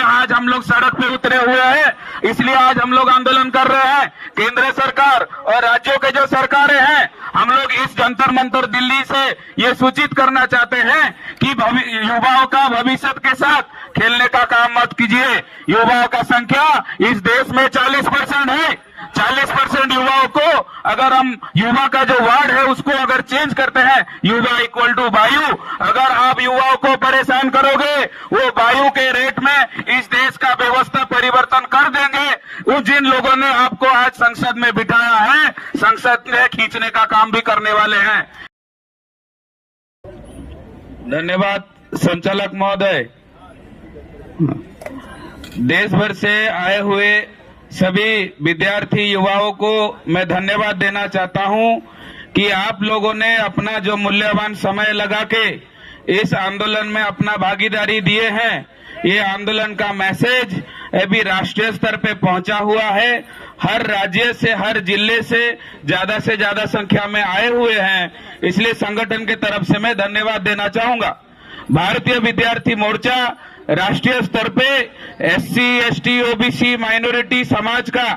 आज हम लोग सड़क पे उतरे हुए हैं, इसलिए आज हम लोग आंदोलन कर रहे हैं। केंद्र सरकार और राज्यों के जो सरकारें हैं, हम लोग इस जंतर मंतर दिल्ली से ये सूचित करना चाहते हैं कि युवाओं का भविष्य के साथ खेलने का काम मत कीजिए। युवाओं का संख्या इस देश में 40% है। 40% युवाओं को अगर हम युवा का जो वार्ड है उसको अगर चेंज करते हैं, युवा इक्वल टू वायु, अगर आप युवाओं को परेशान करोगे वो वायु के रेट में इस देश का व्यवस्था परिवर्तन कर देंगे। वो जिन लोगों ने आपको आज संसद में बिठाया है, संसद में खींचने का काम भी करने वाले हैं। धन्यवाद संचालक महोदय। देश भर से आए हुए सभी विद्यार्थी युवाओं को मैं धन्यवाद देना चाहता हूं कि आप लोगों ने अपना जो मूल्यवान समय लगा के इस आंदोलन में अपना भागीदारी दिए हैं। ये आंदोलन का मैसेज अभी राष्ट्रीय स्तर पे पहुंचा हुआ है। हर राज्य से, हर जिले से ज्यादा संख्या में आए हुए हैं, इसलिए संगठन के तरफ से मैं धन्यवाद देना चाहूंगा। भारतीय विद्यार्थी मोर्चा राष्ट्रीय स्तर पे SC, ST, OBC माइनॉरिटी समाज का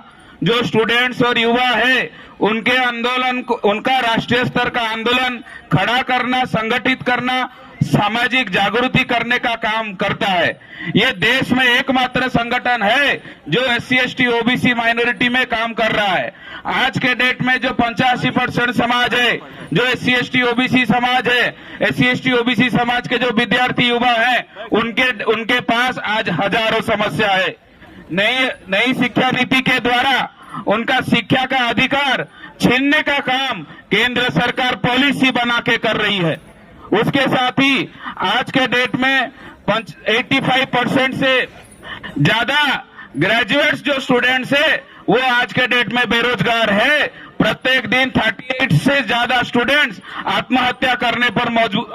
जो स्टूडेंट्स और युवा है उनके आंदोलन को, उनका राष्ट्रीय स्तर का आंदोलन खड़ा करना, संगठित करना, सामाजिक जागृति करने का काम करता है। ये देश में एकमात्र संगठन है जो SC, ST, OBC माइनॉरिटी में काम कर रहा है। आज के डेट में जो 85% समाज है, जो SC, ST, OBC समाज है, SC, ST, OBC समाज के जो विद्यार्थी युवा हैं, उनके पास आज हजारों समस्या है। नई शिक्षा नीति के द्वारा उनका शिक्षा का अधिकार छीनने का काम केंद्र सरकार पॉलिसी बना के कर रही है। उसके साथ ही आज के डेट में 85% से ज्यादा ग्रेजुएट्स जो स्टूडेंट्स है वो आज के डेट में बेरोजगार है। प्रत्येक दिन 38 से ज्यादा स्टूडेंट्स आत्महत्या करने पर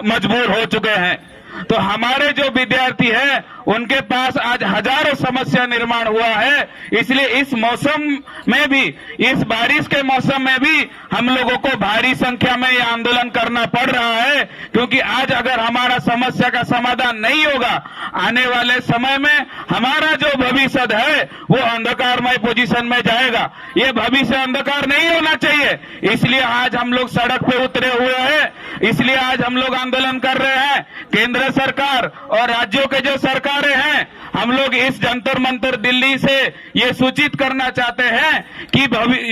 मजबूर हो चुके हैं। तो हमारे जो विद्यार्थी हैं उनके पास आज हजारों समस्या निर्माण हुआ है। इसलिए इस मौसम में भी, इस बारिश के मौसम में भी हम लोगों को भारी संख्या में यह आंदोलन करना पड़ रहा है, क्योंकि आज अगर हमारा समस्या का समाधान नहीं होगा, आने वाले समय में हमारा जो भविष्य है वो अंधकारमय पोजीशन में जाएगा। ये भविष्य अंधकार नहीं होना चाहिए, इसलिए आज हम लोग सड़क पे उतरे हुए हैं, इसलिए आज हम लोग आंदोलन कर रहे हैं। केंद्र सरकार और राज्यों के जो सरकारें हैं, हम लोग इस जंतर मंतर दिल्ली से ये सूचित करना चाहते हैं कि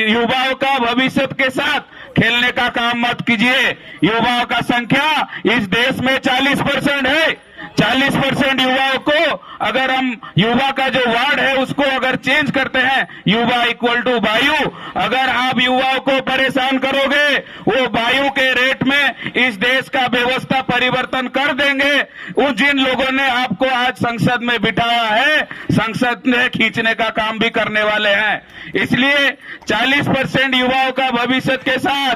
युवाओं का भविष्य के साथ खेलने का काम मत कीजिए। युवाओं का संख्या इस देश में 40% है। 40% युवाओं को अगर हम युवा का जो वार्ड है उसको अगर चेंज करते हैं, युवा इक्वल टू वायु, अगर आप युवाओं को परेशान करोगे वो वायु के रेट में इस देश का व्यवस्था परिवर्तन कर देंगे। वो जिन लोगों ने आपको आज संसद में बिठाया है, संसद में खींचने का काम भी करने वाले हैं। इसलिए 40% युवाओं का भविष्य के साथ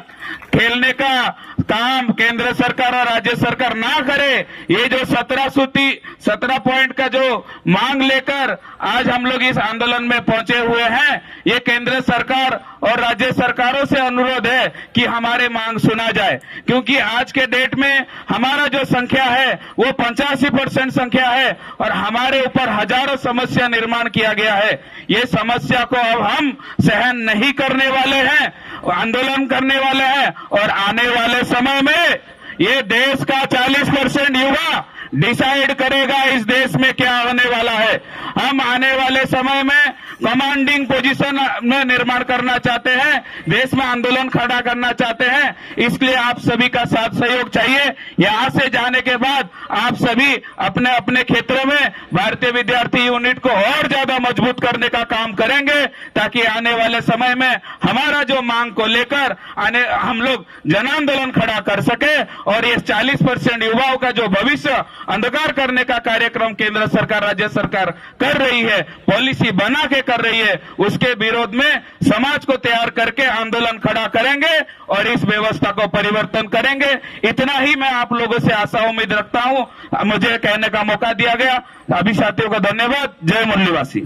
खेलने का काम केंद्र सरकार और राज्य सरकार ना करे। ये जो 17 पॉइंट का जो मांग लेकर आज हम लोग इस आंदोलन में पहुंचे हुए हैं, ये केंद्र सरकार और राज्य सरकारों से अनुरोध है कि हमारे मांग सुना जाए, क्योंकि आज के डेट में हमारा जो संख्या है वो 85% संख्या है और हमारे ऊपर हजारों समस्या निर्माण किया गया है। ये समस्या को अब हम सहन नहीं करने वाले हैं, आंदोलन करने वाले हैं और आने वाले समय में ये देश का 40% युवा डिसाइड करेगा इस देश में क्या होने वाला है। हम आने वाले समय में कमांडिंग पोजीशन में निर्माण करना चाहते हैं, देश में आंदोलन खड़ा करना चाहते हैं। इसलिए आप सभी का साथ सहयोग चाहिए। यहां से जाने के बाद आप सभी अपने अपने क्षेत्रों में भारतीय विद्यार्थी यूनिट को और ज्यादा मजबूत करने का काम करेंगे, ताकि आने वाले समय में हमारा जो मांग को लेकर हम लोग जन आंदोलन खड़ा कर सके और ये 40% युवाओं का जो भविष्य अंधकार करने का कार्यक्रम केंद्र सरकार, राज्य सरकार कर रही है, पॉलिसी बना के कर रही है, उसके विरोध में समाज को तैयार करके आंदोलन खड़ा करेंगे और इस व्यवस्था को परिवर्तन करेंगे। इतना ही मैं आप लोगों से आशा उम्मीद रखता हूं। मुझे कहने का मौका दिया गया, अभी साथियों का धन्यवाद। जय मुरलीवासी।